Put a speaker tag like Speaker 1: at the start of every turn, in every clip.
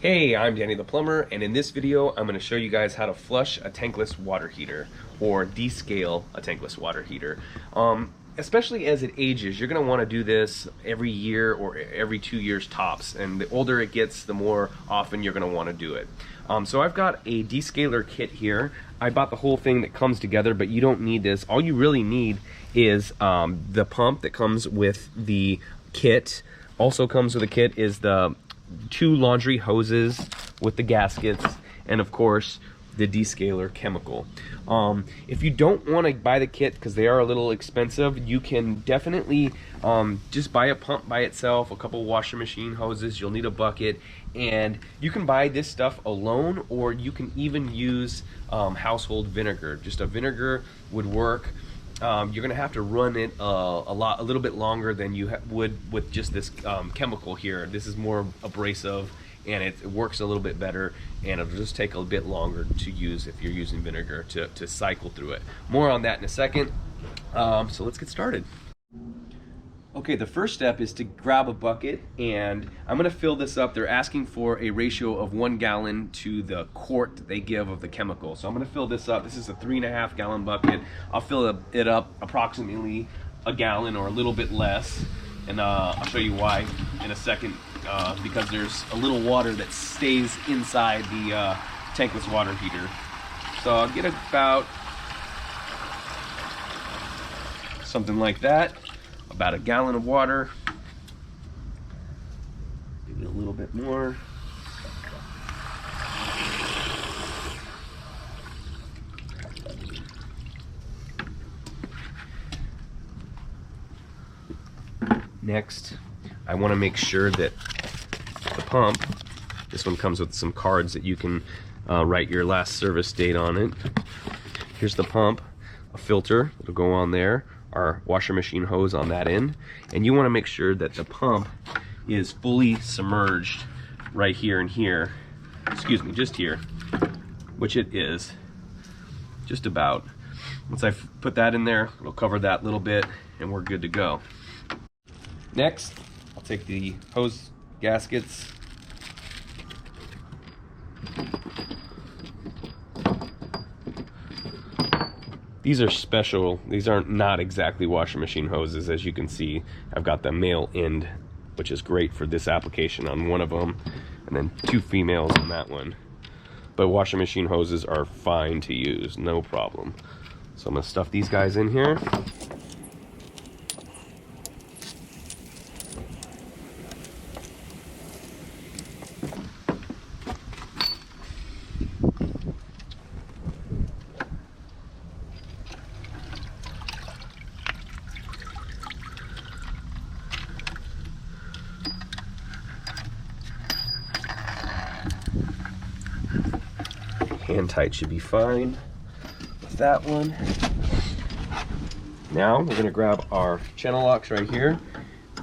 Speaker 1: Hey, I'm Danny the Plumber, and in this video I'm going to show you guys how to flush a tankless water heater or descale a tankless water heater. Especially as it ages, you're going to want to do this every year or every 2 years tops, and the older it gets, the more often you're going to want to do it. So I've got a descaler kit here. I bought the whole thing that comes together, but you don't need this. All you really need is the pump that comes with the kit. Also comes with the kit is the 2 laundry hoses with the gaskets, and of course the descaler chemical. If you don't want to buy the kit because they are a little expensive, you can definitely just buy a pump by itself, a couple washing machine hoses. You'll need a bucket, and you can buy this stuff alone, or you can even use household vinegar. Just a vinegar would work. You're gonna have to run it a little bit longer than you would with just this chemical here. This is more abrasive, and it works a little bit better, and it'll just take a bit longer to use if you're using vinegar to cycle through it. More on that in a second. So let's get started. Okay, the first step is to grab a bucket, and I'm going to fill this up. They're asking for a ratio of 1 gallon to the quart that they give of the chemical. So I'm going to fill this up. This is a 3.5 gallon bucket. I'll fill it up approximately a gallon or a little bit less, and I'll show you why in a second, because there's a little water that stays inside the tankless water heater. So I'll get about something like that. About a gallon of water, maybe a little bit more. Next, I want to make sure that the pump, this one comes with some cards that you can write your last service date on it. Here's the pump, a filter, it'll go on there, our washer machine hose on that end, and you want to make sure that the pump is fully submerged right here and here, excuse me, just here, which it is just about. Once I've put that in there, it'll cover that little bit and we're good to go. Next, I'll take the hose gaskets, these are special. These are not exactly washing machine hoses. As you can see, I've got the male end, which is great for this application on one of them, and then 2 females on that one. But washing machine hoses are fine to use, no problem. So I'm gonna stuff these guys in here. Hand tight should be fine with that one. Now we're going to grab our channel locks right here,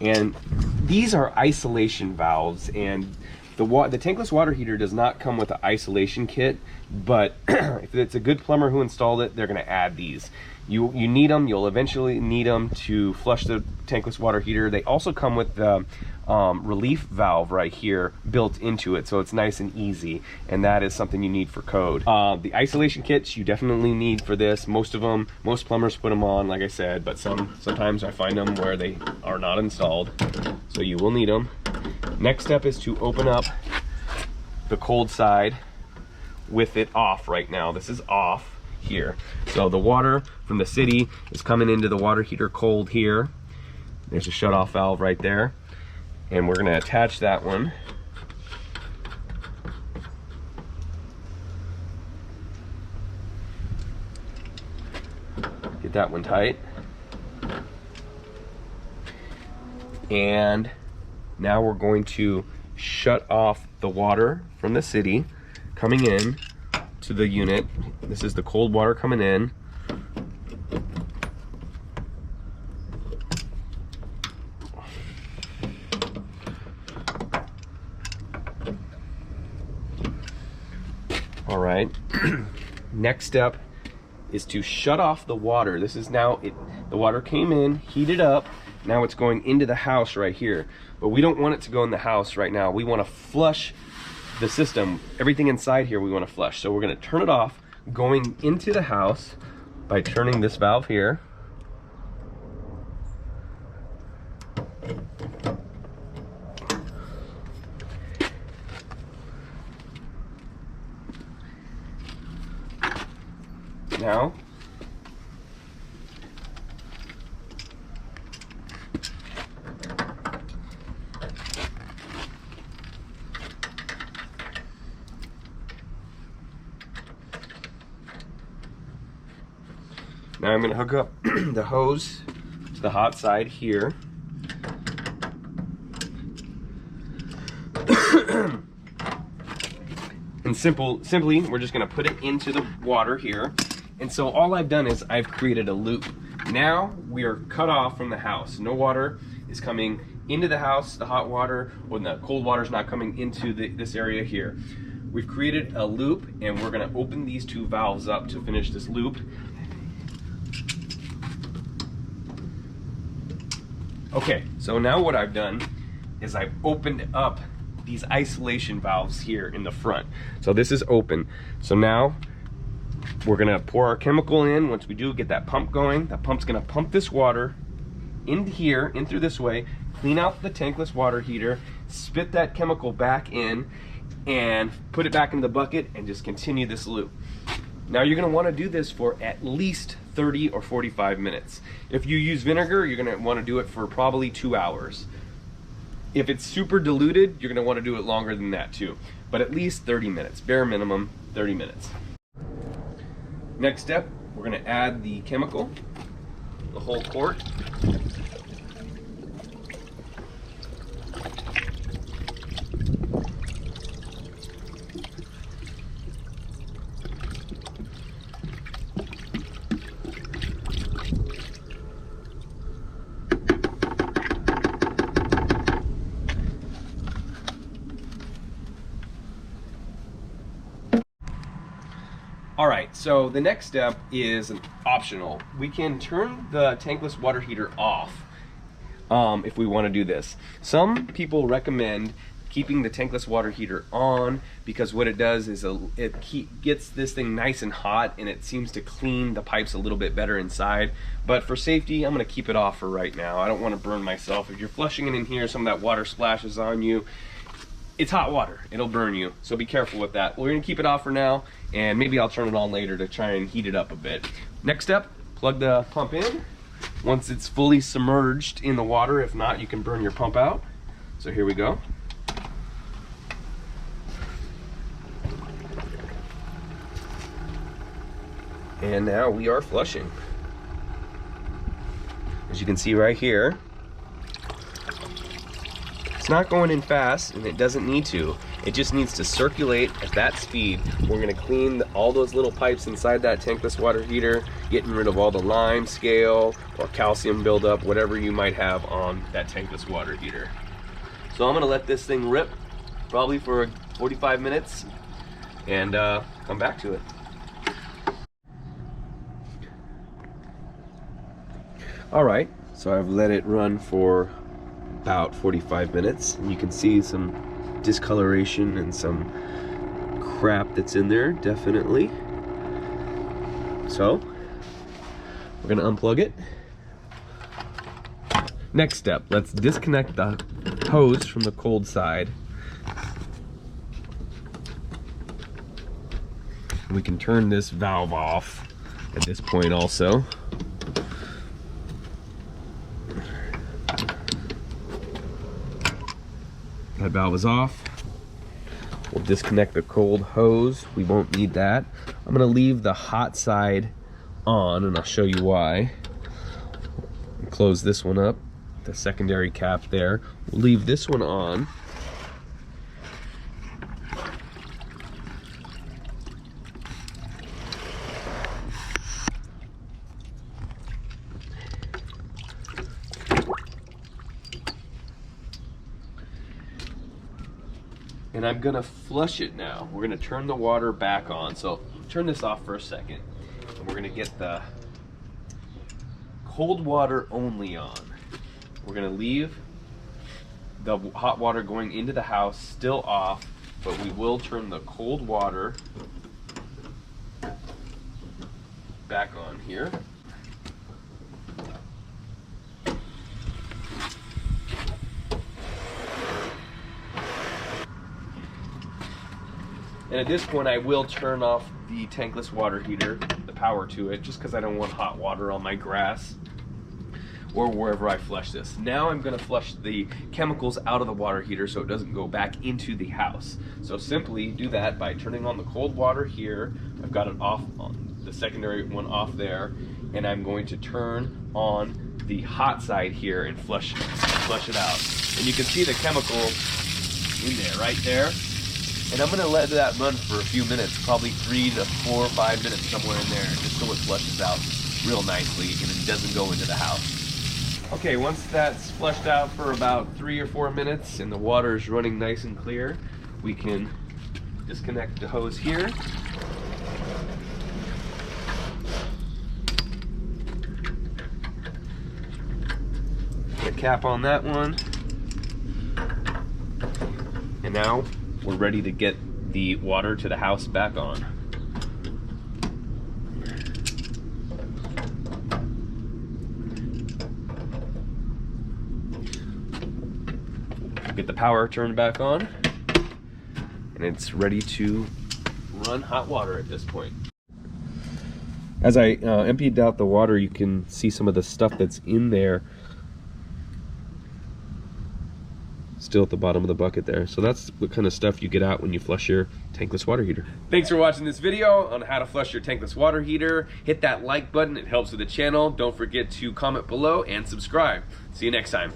Speaker 1: and these are isolation valves, and the tankless water heater does not come with an isolation kit, but if it's a good plumber who installed it, they're going to add these. You need them. You'll eventually need them to flush the tankless water heater. They also come with the relief valve right here built into it, so it's nice and easy, and that is something you need for code. The isolation kits you definitely need for this. Most plumbers put them on, like I said, but sometimes I find them where they are not installed, so you will need them. Next step is to open up the cold side with it off right now. This is off here, so the water from the city is coming into the water heater cold here. There's a shut off valve right there, and we're going to attach that one. Get that one tight. And now we're going to shut off the water from the city coming in to the unit. This is the cold water coming in. All right. Next step is to shut off the water. This is now the water came in, heated up, now it's going into the house right here. But we don't want it to go in the house right now. We want to flush the system, everything inside here we want to flush. So we're going to turn it off going into the house by turning this valve here. Now I'm going to hook up the hose to the hot side here. And simply, we're just going to put it into the water here. And so all I've done is I've created a loop. Now we are cut off from the house. No water is coming into the house, the hot water, when the cold water is not coming into this area here. We've created a loop, and we're going to open these two valves up to finish this loop. Okay, so now what I've done is I've opened up these isolation valves here in the front. So this is open. So now we're gonna pour our chemical in. Once we do, get that pump going. That pump's gonna pump this water in here, in through this way, clean out the tankless water heater, spit that chemical back in, and put it back in the bucket and just continue this loop. Now you're gonna wanna do this for at least 30 or 45 minutes. If you use vinegar, you're gonna wanna do it for probably 2 hours. If it's super diluted, you're gonna wanna do it longer than that too. But at least 30 minutes, bare minimum 30 minutes. Next step, we're gonna add the chemical, the whole quart. All right, so the next step is optional. We can turn the tankless water heater off if we want to do this. Some people recommend keeping the tankless water heater on because what it does is it gets this thing nice and hot, and it seems to clean the pipes a little bit better inside. But for safety, I'm going to keep it off for right now. I don't want to burn myself. If you're flushing it in here, some of that water splashes on you. It's hot water, it'll burn you, so be careful with that. We're gonna keep it off for now, and maybe I'll turn it on later to try and heat it up a bit. Next step, plug the pump in. Once it's fully submerged in the water, if not, you can burn your pump out. So here we go. And now we are flushing. As you can see right here, it's not going in fast, and it doesn't need to. It just needs to circulate at that speed. We're gonna clean all those little pipes inside that tankless water heater, getting rid of all the lime scale or calcium buildup, whatever you might have on that tankless water heater. So I'm gonna let this thing rip probably for 45 minutes and come back to it. All right, so I've let it run for about 45 minutes, and you can see some discoloration and some crap that's in there, definitely. So we're gonna unplug it. Next step, let's disconnect the hose from the cold side. We can turn this valve off at this point also. That valve is off. We'll disconnect the cold hose. We won't need that. I'm gonna leave the hot side on, and I'll show you why. Close this one up, the secondary cap there. We'll leave this one on. And I'm gonna flush it now. We're gonna turn the water back on. So turn this off for a second. And we're gonna get the cold water only on. We're gonna leave the hot water going into the house still off, but we will turn the cold water back on here. And at this point, I will turn off the tankless water heater, the power to it, just because I don't want hot water on my grass or wherever I flush this. Now I'm gonna flush the chemicals out of the water heater so it doesn't go back into the house. So simply do that by turning on the cold water here. I've got it off, on the secondary one off there, and I'm going to turn on the hot side here and flush it out. And you can see the chemical in there, right there. And I'm gonna let that run for a few minutes, probably 3 to 4 or 5 minutes, somewhere in there, just so it flushes out real nicely and it doesn't go into the house. Okay, once that's flushed out for about 3 or 4 minutes and the water is running nice and clear, we can disconnect the hose here. Put a cap on that one. And now we're ready to get the water to the house back on. Get the power turned back on, and it's ready to run hot water at this point. As I emptied out the water, you can see some of the stuff that's in there still at the bottom of the bucket there. So that's what kind of stuff you get out when you flush your tankless water heater. Thanks for watching this video on how to flush your tankless water heater. Hit that like button, it helps with the channel. Don't forget to comment below and subscribe. See you next time.